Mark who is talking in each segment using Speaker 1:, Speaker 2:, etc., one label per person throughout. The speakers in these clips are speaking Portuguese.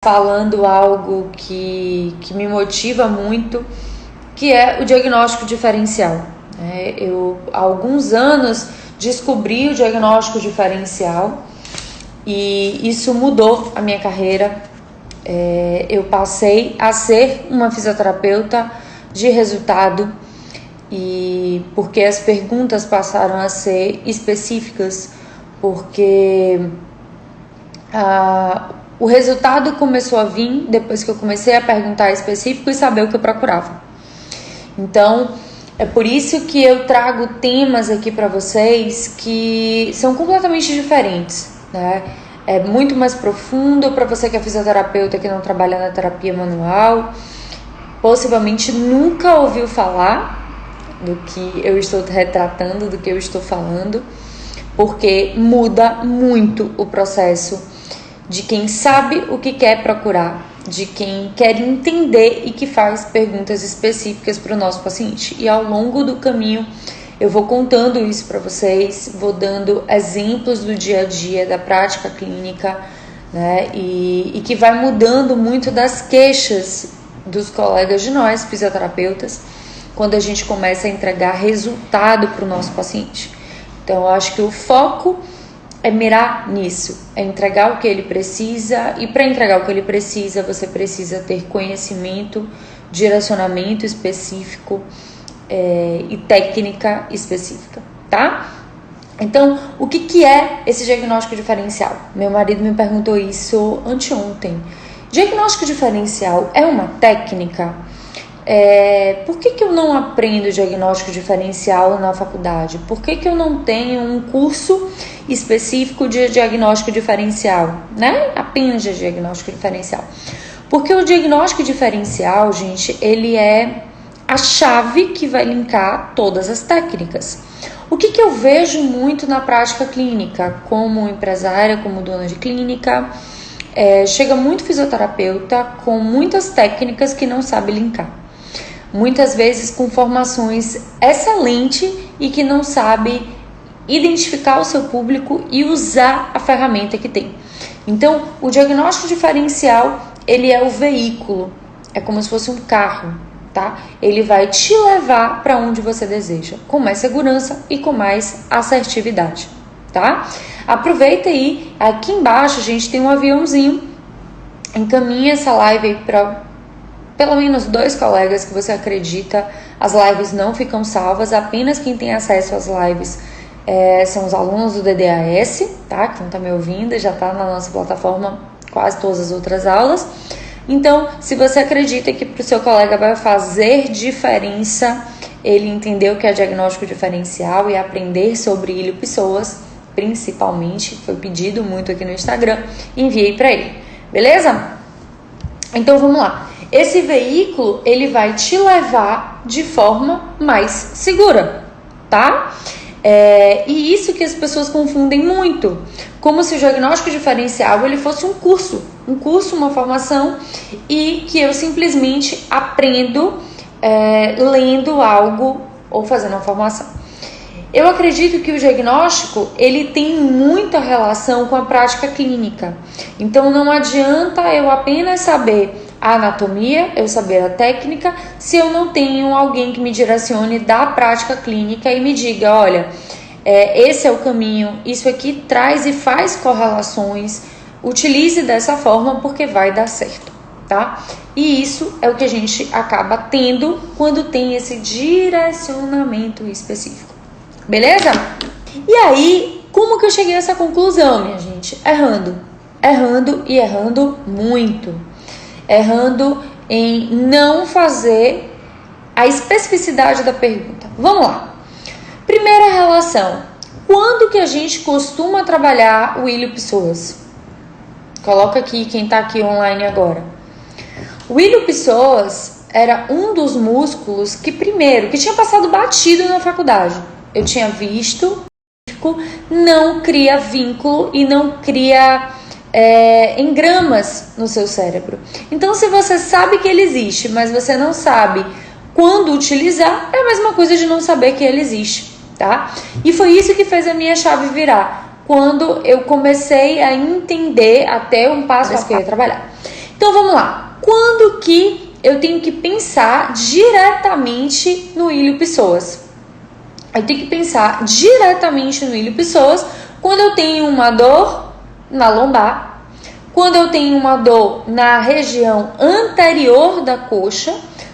Speaker 1: falando algo que me motiva muito, que é o diagnóstico diferencial. Eu, há alguns anos, descobri o diagnóstico diferencial e isso mudou a minha carreira. Eu passei a ser uma fisioterapeuta de resultado, e porque as perguntas passaram a ser específicas, porque o resultado começou a vir depois que eu comecei a perguntar específico e saber o que eu procurava. Então, é por isso que eu trago temas aqui para vocês que são completamente diferentes, né? É muito mais profundo para você que é fisioterapeuta, que não trabalha na terapia manual, possivelmente nunca ouviu falar do que eu estou retratando, do que eu estou falando, porque muda muito o processo de quem sabe o que quer procurar, de quem quer entender e que faz perguntas específicas para o nosso paciente. E ao longo do caminho eu vou contando isso para vocês, vou dando exemplos do dia a dia, da prática clínica, né? E que vai mudando muito das queixas dos colegas de nós, fisioterapeutas, quando a gente começa a entregar resultado para o nosso paciente. Então eu acho que o foco é mirar nisso, é entregar o que ele precisa, e para entregar o que ele precisa, você precisa ter conhecimento, direcionamento específico e técnica específica, tá? Então, o que é esse diagnóstico diferencial? Meu marido me perguntou isso anteontem. Diagnóstico diferencial é uma técnica? Por que eu não aprendo diagnóstico diferencial na faculdade? Por que eu não tenho um curso específico de diagnóstico diferencial, né? Apenas de diagnóstico diferencial. Porque o diagnóstico diferencial, gente, ele é a chave que vai linkar todas as técnicas. O que eu vejo muito na prática clínica, como empresária, como dona de clínica, chega muito fisioterapeuta com muitas técnicas que não sabe linkar. Muitas vezes com formações excelentes e que não sabe identificar o seu público e usar a ferramenta que tem. Então, o diagnóstico diferencial, ele é o veículo, é como se fosse um carro, tá? Ele vai te levar para onde você deseja, com mais segurança e com mais assertividade, tá? Aproveita aí, aqui embaixo a gente tem um aviãozinho, encaminha essa live aí para pelo menos 2 colegas que você acredita. As lives não ficam salvas, apenas quem tem acesso às lives são os alunos do DDAS, tá? Que não tá me ouvindo, já tá na nossa plataforma quase todas as outras aulas. Então, se você acredita que para o seu colega vai fazer diferença ele entender o que é diagnóstico diferencial e aprender sobre ilho-pessoas, principalmente, foi pedido muito aqui no Instagram, enviei para ele, beleza? Então, vamos lá. Esse veículo, ele vai te levar de forma mais segura, tá? E isso que as pessoas confundem muito, como se o diagnóstico diferencial ele fosse um curso, uma formação, e que eu simplesmente aprendo lendo algo ou fazendo uma formação. Eu acredito que o diagnóstico ele tem muita relação com a prática clínica. Então não adianta eu apenas saber a anatomia, eu saber a técnica, se eu não tenho alguém que me direcione da prática clínica e me diga, olha, esse é o caminho, isso aqui traz e faz correlações, utilize dessa forma porque vai dar certo, tá? E isso é o que a gente acaba tendo quando tem esse direcionamento específico, beleza? E aí, como que eu cheguei a essa conclusão, minha gente? Errando e errando muito. Errando em não fazer a especificidade da pergunta. Vamos lá. Primeira relação. Quando que a gente costuma trabalhar o ilho-pessoas? Coloca aqui quem está aqui online agora. O ilho-pessoas era um dos músculos que tinha passado batido na faculdade. Eu tinha visto, não cria vínculo e não cria engramas no seu cérebro. Então, se você sabe que ele existe, mas você não sabe quando utilizar, é a mesma coisa de não saber que ele existe, tá? E foi isso que fez a minha chave virar, quando eu comecei a entender até um passo que eu ia trabalhar. Então vamos lá. Quando que eu tenho que pensar diretamente no ilho-pessoas? Eu tenho que pensar diretamente no ilho-pessoas quando eu tenho uma dor na lombar, quando eu tenho uma dor na região anterior da coxa,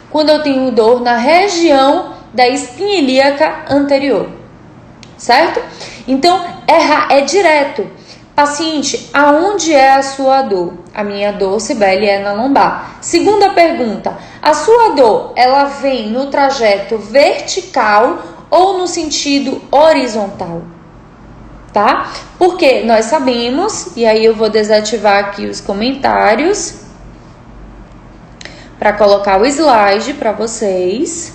Speaker 1: quando eu tenho dor na região da espinha ilíaca anterior, certo? Então, é direto. Paciente, aonde é a sua dor? A minha dor, Cibele, é na lombar. Segunda pergunta, a sua dor, ela vem no trajeto vertical ou no sentido horizontal? Tá? Porque nós sabemos, e aí eu vou desativar aqui os comentários para colocar o slide para vocês.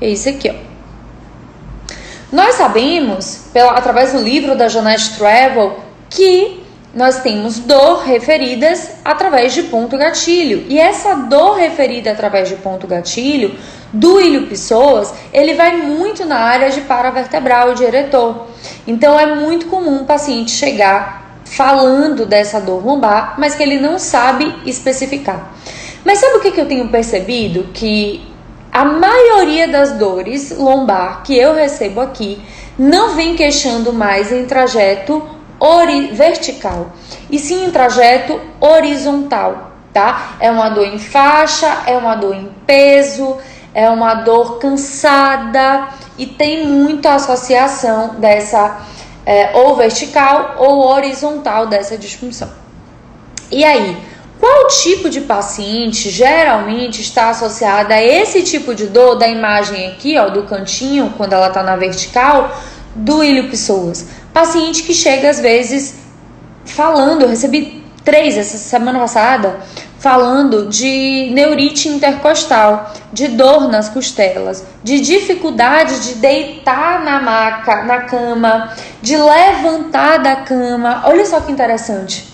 Speaker 1: É isso aqui, ó. Nós sabemos, através do livro da Jeanette Travel, que nós temos dor referidas através de ponto gatilho. E essa dor referida através de ponto gatilho do ilho-pessoas, ele vai muito na área de paravertebral, de eretor. Então é muito comum o paciente chegar falando dessa dor lombar, mas que ele não sabe especificar. Mas sabe o que eu tenho percebido? Que a maioria das dores lombar que eu recebo aqui não vem queixando mais em trajeto vertical, e sim em trajeto horizontal, tá? É uma dor em faixa, é uma dor em peso, é uma dor cansada e tem muita associação dessa ou vertical ou horizontal dessa disfunção. E aí, qual tipo de paciente geralmente está associada a esse tipo de dor da imagem aqui, ó, do cantinho, quando ela está na vertical, do ilho-pessoas? Paciente que chega às vezes falando, eu recebi 3 essa semana passada, falando de neurite intercostal, de dor nas costelas, de dificuldade de deitar na maca, na cama, de levantar da cama. Olha só que interessante.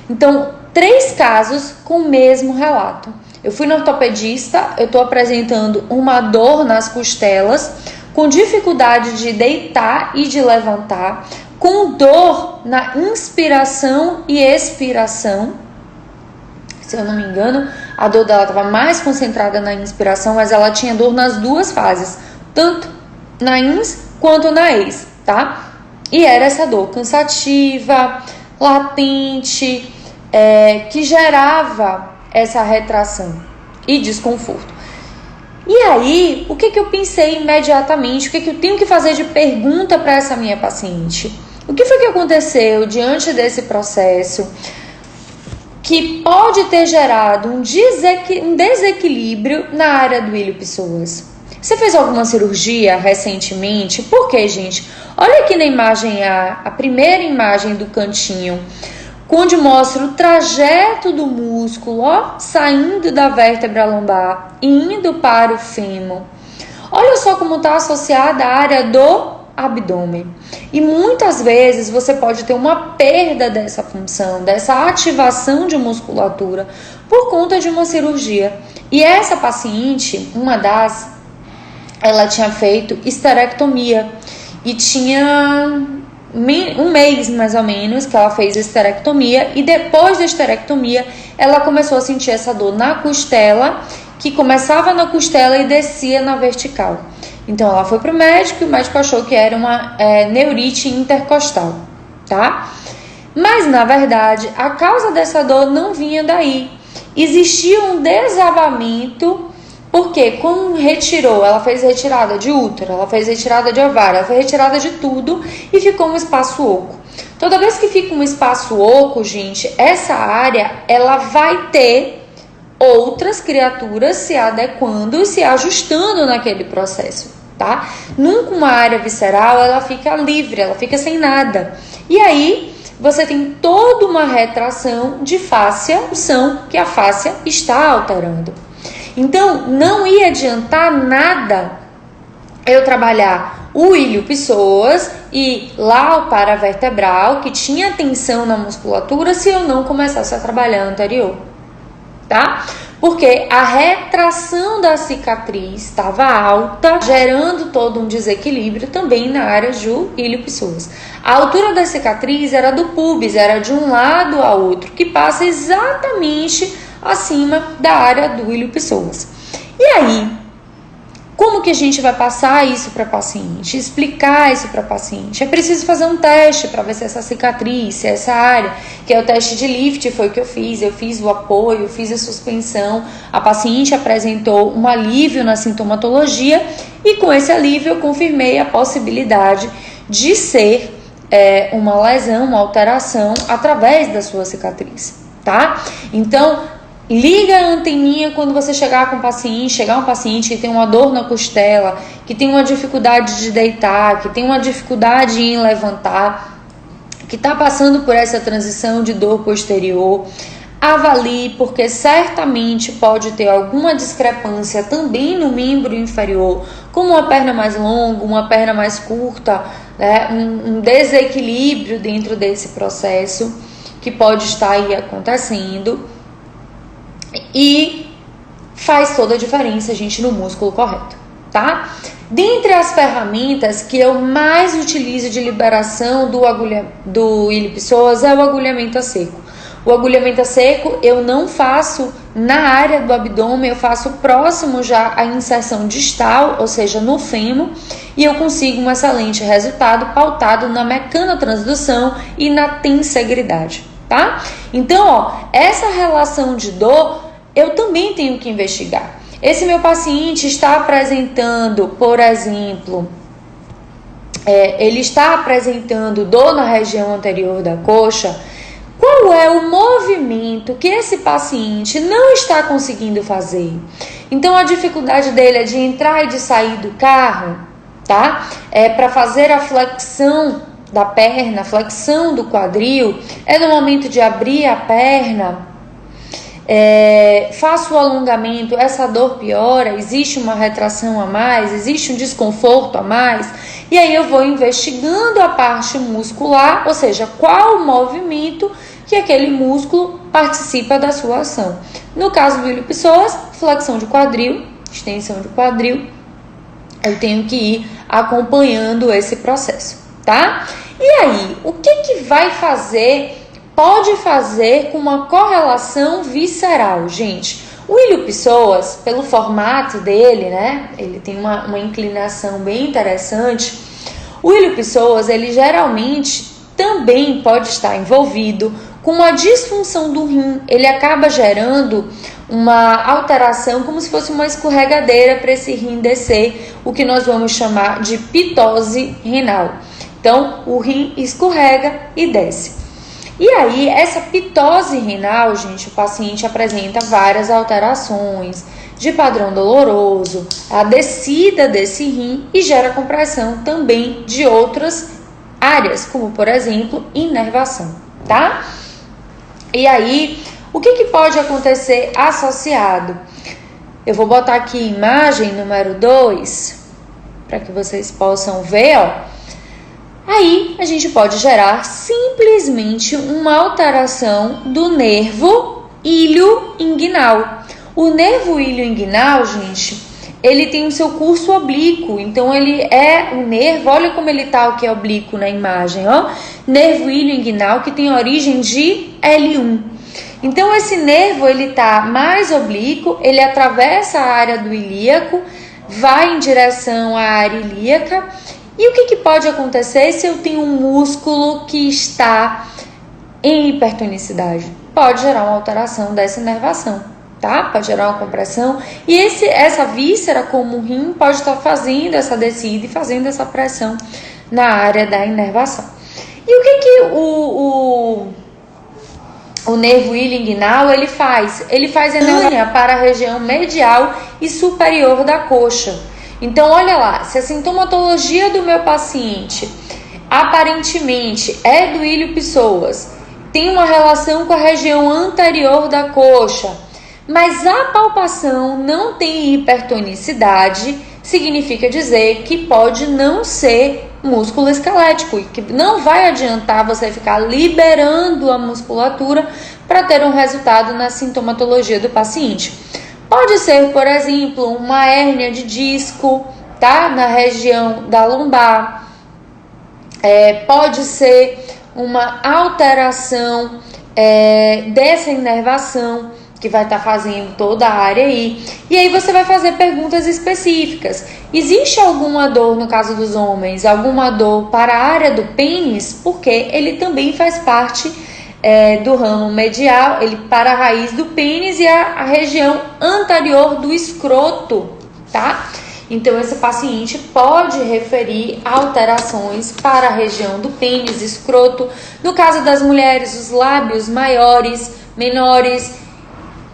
Speaker 1: Então, 3 casos com o mesmo relato. Eu fui no ortopedista, eu estou apresentando uma dor nas costelas, com dificuldade de deitar e de levantar, com dor na inspiração e expiração. Se eu não me engano, a dor dela estava mais concentrada na inspiração, mas ela tinha dor nas 2 fases, tanto na ins quanto na ex, tá? E era essa dor cansativa, latente, que gerava essa retração e desconforto. E aí, o que eu pensei imediatamente? O que eu tenho que fazer de pergunta para essa minha paciente? O que foi que aconteceu diante desse processo que pode ter gerado um desequilíbrio na área do ilho-pessoas? Você fez alguma cirurgia recentemente? Por quê, gente? Olha aqui na imagem a primeira imagem do cantinho, onde mostra o trajeto do músculo, ó, saindo da vértebra lombar e indo para o fêmur. Olha só como está associada a área do abdômen. E muitas vezes você pode ter uma perda dessa função, dessa ativação de musculatura por conta de uma cirurgia. E essa paciente, ela tinha feito esterectomia e tinha um mês mais ou menos que ela fez a esterectomia, e depois da esterectomia ela começou a sentir essa dor na costela, que começava na costela e descia na vertical. Então ela foi para o médico e o médico achou que era uma neurite intercostal, tá? Mas na verdade a causa dessa dor não vinha daí. Existia um desabamento, porque como ela fez retirada de útero, ela fez retirada de ovário, ela fez retirada de tudo e ficou um espaço oco. Toda vez que fica um espaço oco, gente, essa área ela vai ter outras criaturas se adequando e se ajustando naquele processo, tá? Nunca uma área visceral ela fica livre, ela fica sem nada. E aí você tem toda uma retração de fáscia, que a fáscia está alterando. Então, não ia adiantar nada eu trabalhar o ilho-pessoas e lá o paravertebral, que tinha tensão na musculatura, se eu não começasse a trabalhar anterior, tá? Porque a retração da cicatriz estava alta, gerando todo um desequilíbrio também na área do ilho-pessoas. A altura da cicatriz era do púbis, era de um lado a outro, que passa exatamente acima da área do ilho-pessoas. E aí, como que a gente vai passar isso para paciente, explicar isso para paciente? É preciso fazer um teste para ver se essa cicatriz, se essa área, que é o teste de Lift, foi o que eu fiz o apoio, fiz a suspensão, a paciente apresentou um alívio na sintomatologia e com esse alívio eu confirmei a possibilidade de ser uma lesão, uma alteração através da sua cicatriz, tá? Então, liga a anteninha quando você chegar um paciente que tem uma dor na costela, que tem uma dificuldade de deitar, que tem uma dificuldade em levantar, que está passando por essa transição de dor posterior. Avalie, porque certamente pode ter alguma discrepância também no membro inferior, como uma perna mais longa, uma perna mais curta, né? Um desequilíbrio dentro desse processo que pode estar aí acontecendo. E faz toda a diferença, gente, no músculo correto, tá? Dentre as ferramentas que eu mais utilizo de liberação do ilho-pessoas é o agulhamento a seco. O agulhamento a seco eu não faço na área do abdômen, eu faço próximo já à inserção distal, ou seja, no fêmur, e eu consigo um excelente resultado pautado na mecanotransdução e na tensegridade, tá? Então, ó, essa relação de dor eu também tenho que investigar. Esse meu paciente está apresentando, por exemplo, ele está apresentando dor na região anterior da coxa. Qual é o movimento que esse paciente não está conseguindo fazer? Então, a dificuldade dele é de entrar e de sair do carro, tá? Para fazer a flexão da perna, flexão do quadril, é no momento de abrir a perna, faço o alongamento, essa dor piora, existe uma retração a mais, existe um desconforto a mais, e aí eu vou investigando a parte muscular, ou seja, qual o movimento que aquele músculo participa da sua ação. No caso do ilho-pessoas, flexão de quadril, extensão de quadril, eu tenho que ir acompanhando esse processo, tá? E aí, o que vai fazer, pode fazer com uma correlação visceral, gente? O ilho-pessoas, pelo formato dele, né? Ele tem uma inclinação bem interessante. O ilho-pessoas, ele geralmente também pode estar envolvido com uma disfunção do rim. Ele acaba gerando uma alteração, como se fosse uma escorregadeira para esse rim descer, o que nós vamos chamar de pitose renal. Então, o rim escorrega e desce. E aí, essa pitose renal, gente, o paciente apresenta várias alterações de padrão doloroso, a descida desse rim e gera compressão também de outras áreas, como, por exemplo, inervação, tá? E aí, o que pode acontecer associado? Eu vou botar aqui imagem número 2, para que vocês possam ver, ó. Aí, a gente pode gerar simplesmente uma alteração do nervo ilho-inguinal. O nervo ilho-inguinal, gente, ele tem o seu curso oblíquo, então ele é o nervo, olha como ele tá aqui oblíquo na imagem, ó. Nervo ilho-inguinal que tem origem de L1. Então, esse nervo, ele tá mais oblíquo, ele atravessa a área do ilíaco, vai em direção à área ilíaca. E o que pode acontecer se eu tenho um músculo que está em hipertonicidade? Pode gerar uma alteração dessa inervação, tá? Pode gerar uma compressão. E essa víscera, como o rim, pode estar fazendo essa descida e fazendo essa pressão na área da inervação. E o que o nervo ilho-inguinal ele faz? Ele faz energia para a região medial e superior da coxa. Então, olha lá, se a sintomatologia do meu paciente aparentemente é do ilho-pessoas, tem uma relação com a região anterior da coxa, mas a palpação não tem hipertonicidade, significa dizer que pode não ser músculo esquelético e que não vai adiantar você ficar liberando a musculatura para ter um resultado na sintomatologia do paciente. Pode ser, por exemplo, uma hérnia de disco, tá? Na região da lombar. pode ser uma alteração dessa inervação que vai estar fazendo toda a área aí. E aí você vai fazer perguntas específicas. Existe alguma dor, no caso dos homens, alguma dor para a área do pênis? Porque ele também faz parte do ramo medial, ele para a raiz do pênis e a região anterior do escroto, tá? Então, esse paciente pode referir alterações para a região do pênis, escroto. No caso das mulheres, os lábios maiores, menores,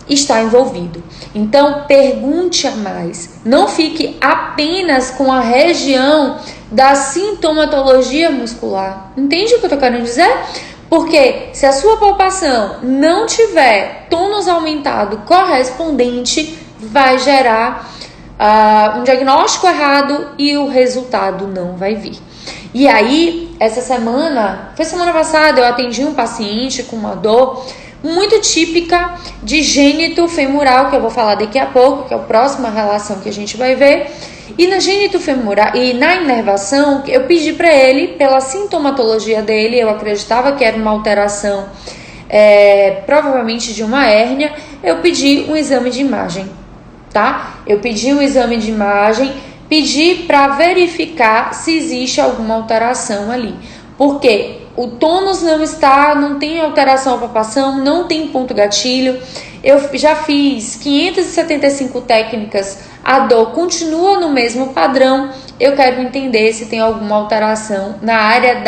Speaker 1: está envolvido. Então, pergunte a mais. Não fique apenas com a região da sintomatologia muscular. Entende o que eu estou querendo dizer? Porque se a sua palpação não tiver tônus aumentado correspondente, vai gerar um diagnóstico errado e o resultado não vai vir. E aí, essa semana, foi semana passada, eu atendi um paciente com uma dor muito típica de gênito femoral, que eu vou falar daqui a pouco, que é a próxima relação que a gente vai ver. E na gênito femoral e na inervação, eu pedi para ele, pela sintomatologia dele, eu acreditava que era uma alteração, provavelmente de uma hérnia, eu pedi um exame de imagem, tá? Eu pedi um exame de imagem, pedi para verificar se existe alguma alteração ali. Porque o tônus não tem alteração à palpação, não tem ponto gatilho. Eu já fiz 575 técnicas, a dor continua no mesmo padrão. Eu quero entender se tem alguma alteração na área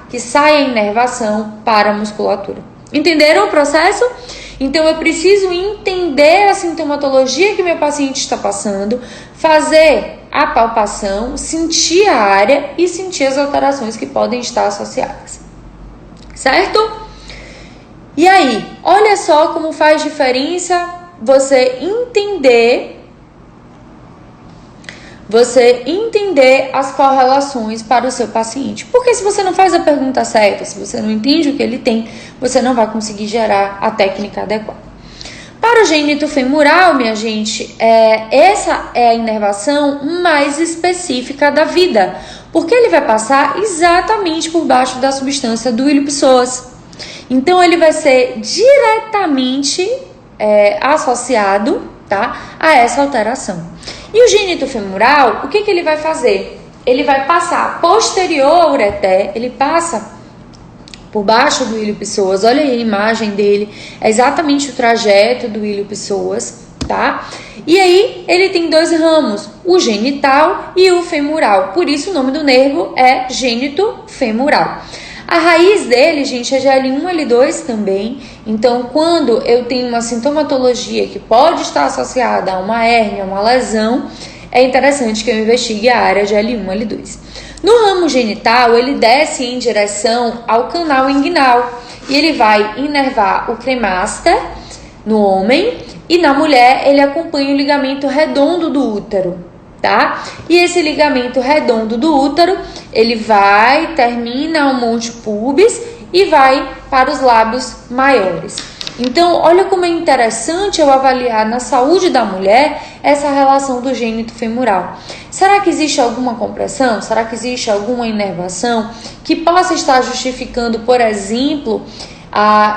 Speaker 1: que sai a inervação para a musculatura. Entenderam o processo? Então, eu preciso entender a sintomatologia que meu paciente está passando, fazer a palpação, sentir a área e sentir as alterações que podem estar associadas. Certo? E aí, olha só como faz diferença você entender as correlações para o seu paciente. Porque se você não faz a pergunta certa, se você não entende o que ele tem, você não vai conseguir gerar a técnica adequada. Para o gênito femoral, minha gente, essa é a inervação mais específica da vida, porque ele vai passar exatamente por baixo da substância do ilho-psoas. Então, ele vai ser diretamente associado, tá, a essa alteração. E o gênito femoral, o que ele vai fazer? Ele vai passar posterior ao ureter, ele passa por baixo do ilho-psoas. Olha aí a imagem dele, é exatamente o trajeto do ilho-psoas, tá? E aí ele tem dois ramos, o genital e o femoral. Por isso o nome do nervo é gênito femoral. A raiz dele, gente, é GL1, L2 também. Então, quando eu tenho uma sintomatologia que pode estar associada a uma hérnia, uma lesão, é interessante que eu investigue a área GL1, L2. No ramo genital, ele desce em direção ao canal inguinal e ele vai inervar o cremaster no homem e na mulher ele acompanha o ligamento redondo do útero. Tá? E esse ligamento redondo do útero, ele termina o monte pubis e vai para os lábios maiores. Então, olha como é interessante eu avaliar na saúde da mulher essa relação do gênito femoral. Será que existe alguma compressão? Será que existe alguma inervação que possa estar justificando, por exemplo,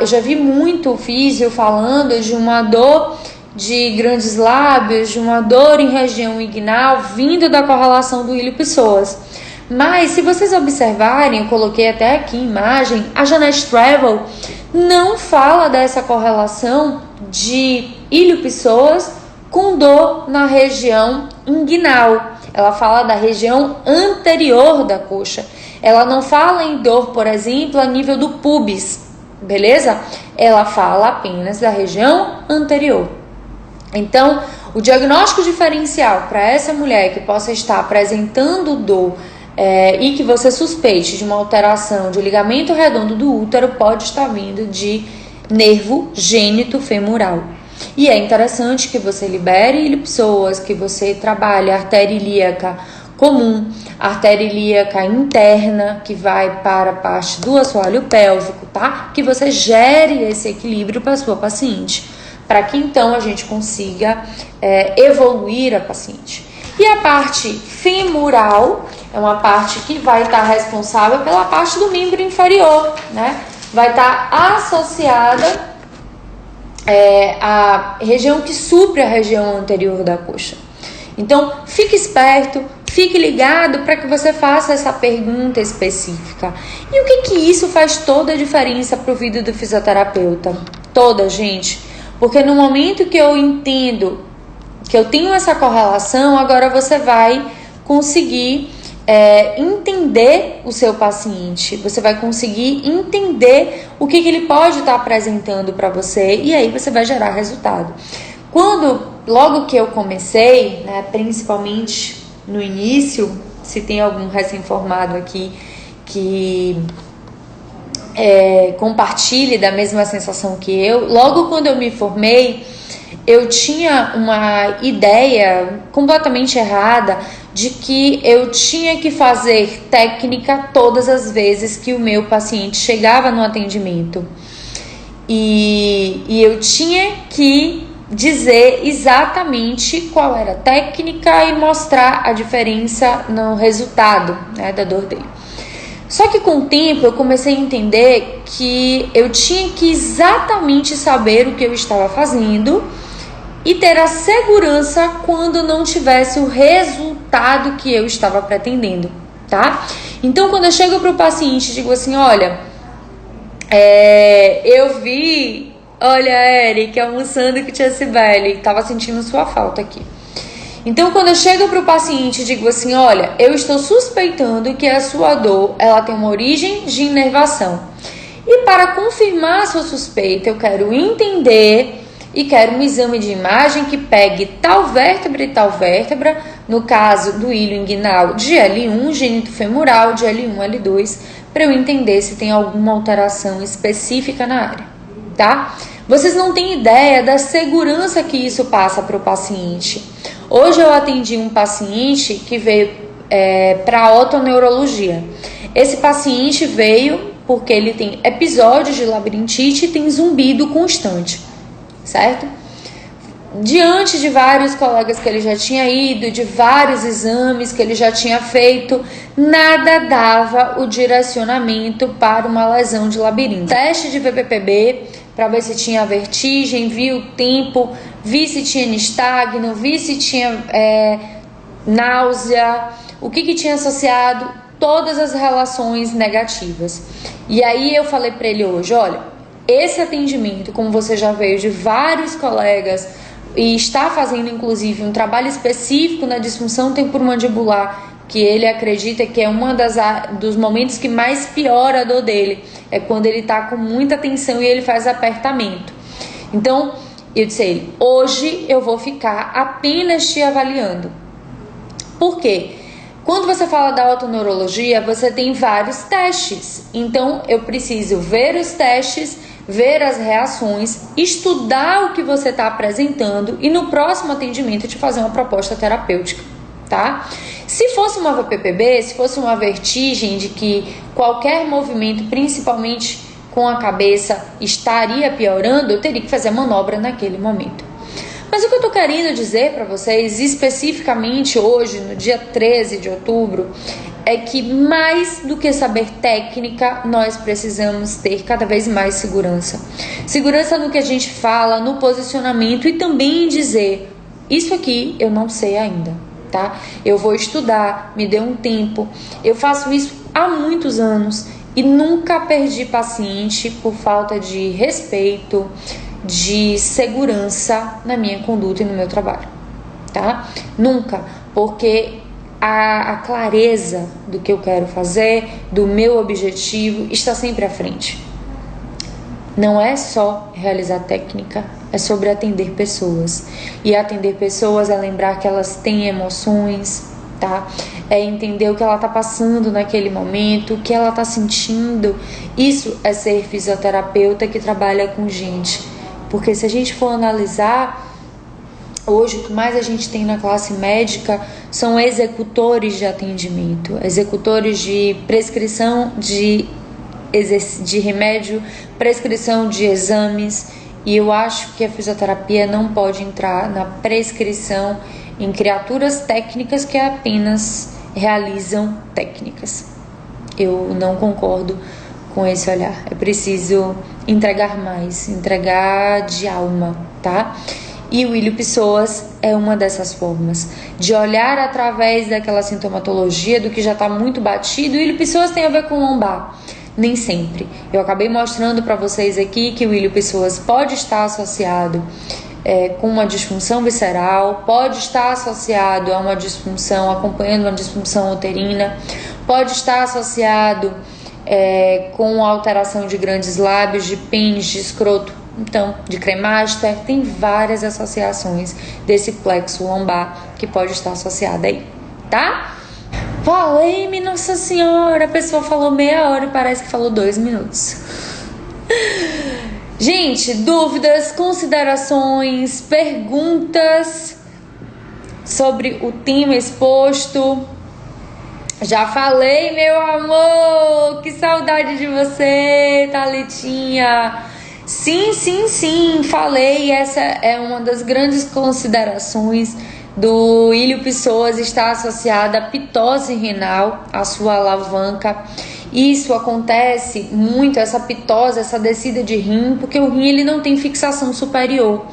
Speaker 1: eu já vi muito físio falando de uma dor de grandes lábios, de uma dor em região inguinal, vindo da correlação do ilho-psoas. Mas, se vocês observarem, eu coloquei até aqui imagem, a Jeanette Travel não fala dessa correlação de ilho-psoas com dor na região inguinal. Ela fala da região anterior da coxa. Ela não fala em dor, por exemplo, a nível do pubis, beleza? Ela fala apenas da região anterior. Então, o diagnóstico diferencial para essa mulher que possa estar apresentando dor e que você suspeite de uma alteração de ligamento redondo do útero pode estar vindo de nervo gênito femoral. E é interessante que você libere ilho-psoas, que você trabalhe a artéria ilíaca comum, a artéria ilíaca interna, que vai para a parte do assoalho pélvico, tá? Que você gere esse equilíbrio para a sua paciente, para que então a gente consiga evoluir a paciente. E a parte femoral é uma parte que vai estar responsável pela parte do membro inferior, né? Vai estar associada à região que supre a região anterior da coxa. Então, fique esperto, fique ligado para que você faça essa pergunta específica. E o que isso faz toda a diferença para o vídeo do fisioterapeuta? Toda, gente. Porque no momento que eu entendo que eu tenho essa correlação, agora você vai conseguir entender o seu paciente. Você vai conseguir entender o que ele pode estar apresentando para você e aí você vai gerar resultado. Logo que eu comecei, né, principalmente no início, se tem algum recém-formado aqui que compartilhe da mesma sensação que eu, logo quando eu me formei, eu tinha uma ideia completamente errada de que eu tinha que fazer técnica todas as vezes que o meu paciente chegava no atendimento. E eu tinha que dizer exatamente qual era a técnica e mostrar a diferença no resultado, né, da dor dele. Só que com o tempo eu comecei a entender que eu tinha que exatamente saber o que eu estava fazendo e ter a segurança quando não tivesse o resultado que eu estava pretendendo, tá? Então, quando eu chego para o paciente e digo assim, olha, eu vi, olha, Eric, almoçando com tia Cibele, tava sentindo sua falta aqui. Então, quando eu chego para o paciente e digo assim, olha, eu estou suspeitando que a sua dor, ela tem uma origem de inervação. E para confirmar a sua suspeita, eu quero entender e quero um exame de imagem que pegue tal vértebra e tal vértebra, no caso do ilho inguinal de L1, gênito femoral de L1, L2, para eu entender se tem alguma alteração específica na área, tá? Vocês não têm ideia da segurança que isso passa para o paciente. Hoje eu atendi um paciente que veio para otoneurologia. Esse paciente veio porque ele tem episódios de labirintite e tem zumbido constante, certo? Diante de vários colegas que ele já tinha ido, de vários exames que ele já tinha feito, nada dava o direcionamento para uma lesão de labirinto. Teste de VPPB para ver se tinha vertigem, vi o tempo, vi se tinha nistagmo, vi se tinha náusea, o que tinha associado, todas as relações negativas. E aí eu falei para ele hoje, olha, esse atendimento, como você já veio de vários colegas e está fazendo inclusive um trabalho específico na disfunção temporomandibular, que ele acredita que é dos momentos que mais piora a dor dele, é quando ele está com muita tensão e ele faz apertamento. Então, eu disse a ele, hoje eu vou ficar apenas te avaliando. Por quê? Quando você fala da otoneurologia, você tem vários testes. Então, eu preciso ver os testes, ver as reações, estudar o que você está apresentando e no próximo atendimento te fazer uma proposta terapêutica, tá? Se fosse uma VPPB, se fosse uma vertigem de que qualquer movimento, principalmente com a cabeça, estaria piorando, eu teria que fazer a manobra naquele momento. Mas o que eu estou querendo dizer para vocês, especificamente hoje, no dia 13 de outubro, é que mais do que saber técnica, nós precisamos ter cada vez mais segurança. Segurança no que a gente fala, no posicionamento e também em dizer, isso aqui eu não sei ainda, tá? Eu vou estudar, me dê um tempo. Eu faço isso há muitos anos e nunca perdi paciente por falta de respeito, de segurança na minha conduta e no meu trabalho, tá? Nunca, porque a clareza do que eu quero fazer, do meu objetivo, está sempre à frente. Não é só realizar técnica, é sobre atender pessoas. E atender pessoas é lembrar que elas têm emoções, tá? É entender o que ela está passando naquele momento, o que ela está sentindo. Isso é ser fisioterapeuta que trabalha com gente. Porque se a gente for analisar, hoje o que mais a gente tem na classe médica são executores de atendimento, executores de prescrição de remédio, prescrição de exames. E eu acho que a fisioterapia não pode entrar na prescrição em criaturas técnicas que apenas realizam técnicas. Eu não concordo com esse olhar. É preciso entregar mais, entregar de alma, tá? E o Willio Pessoas é uma dessas formas de olhar através daquela sintomatologia do que já está muito batido. O Willio Pessoas tem a ver com lombar. Nem sempre. Eu acabei mostrando para vocês aqui que o Willio Pessoas pode estar associado com uma disfunção visceral, pode estar associado a uma disfunção, acompanhando uma disfunção uterina, pode estar associado com alteração de grandes lábios, de pênis, de escroto, então, de cremaster. Tem várias associações desse plexo lombar que pode estar associada aí, tá? Falei-me, Nossa Senhora, a pessoa falou meia hora e parece que falou 2 minutos. Gente, dúvidas, considerações, perguntas sobre o tema exposto? Já falei, meu amor, que saudade de você, Thalitinha. Sim, falei. Essa é uma das grandes considerações do Willio Pessoas, está associada à pitose renal, a sua alavanca. Isso acontece muito, essa pitose, essa descida de rim, porque o rim ele não tem fixação superior.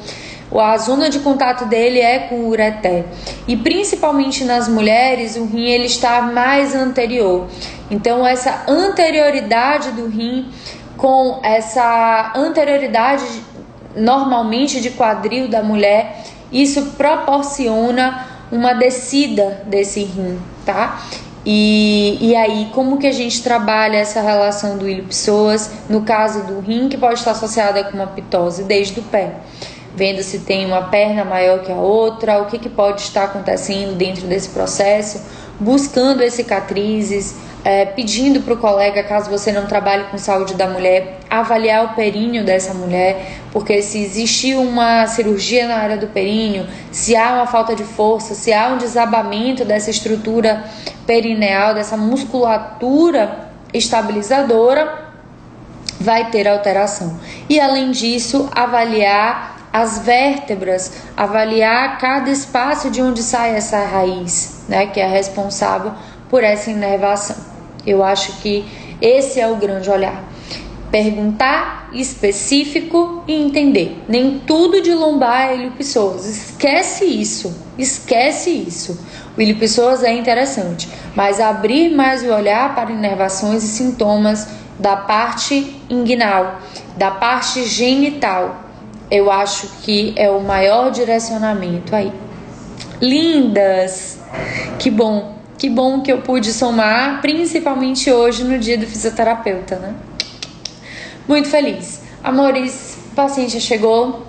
Speaker 1: A zona de contato dele é com o ureter. E principalmente nas mulheres, o rim ele está mais anterior. Então essa anterioridade do rim com essa anterioridade normalmente de quadril da mulher, isso proporciona uma descida desse rim, tá? E aí, como que a gente trabalha essa relação do Willio Pessoas, no caso do rim, que pode estar associada com uma pitose desde o pé? Vendo se tem uma perna maior que a outra, o que pode estar acontecendo dentro desse processo, buscando as cicatrizes, pedindo para o colega, caso você não trabalhe com saúde da mulher, avaliar o períneo dessa mulher, porque se existiu uma cirurgia na área do períneo, se há uma falta de força, se há um desabamento dessa estrutura perineal, dessa musculatura estabilizadora, vai ter alteração. E além disso, avaliar as vértebras, avaliar cada espaço de onde sai essa raiz, né, que é responsável por essa inervação. Eu acho que esse é o grande olhar. Perguntar específico e entender. Nem tudo de lombar é Willio Pessoas. Esquece isso. O Willio Pessoas é interessante, mas abrir mais o olhar para inervações e sintomas da parte inguinal, da parte genital, eu acho que é o maior direcionamento aí. Lindas! Que bom que eu pude somar, principalmente hoje no dia do fisioterapeuta, né? Muito feliz. Amores, o paciente já chegou,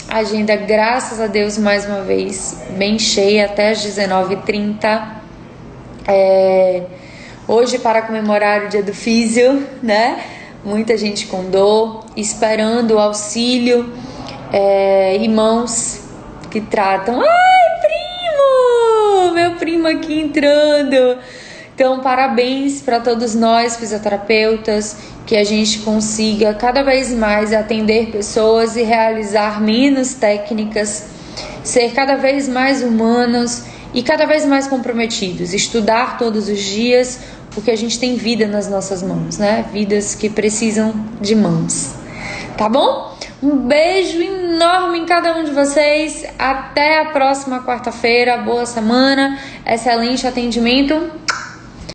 Speaker 1: agenda, graças a Deus, mais uma vez, bem cheia, até às 19h30. Hoje, para comemorar o dia do físio, né? Muita gente com dor, esperando o auxílio, irmãos que tratam. Ai, primo! Meu primo aqui entrando. Então, parabéns para todos nós, fisioterapeutas, que a gente consiga cada vez mais atender pessoas e realizar menos técnicas, ser cada vez mais humanos e cada vez mais comprometidos, estudar todos os dias, porque a gente tem vida nas nossas mãos, né? Vidas que precisam de mãos. Tá bom? Um beijo enorme em cada um de vocês. Até a próxima quarta-feira. Boa semana. Excelente atendimento.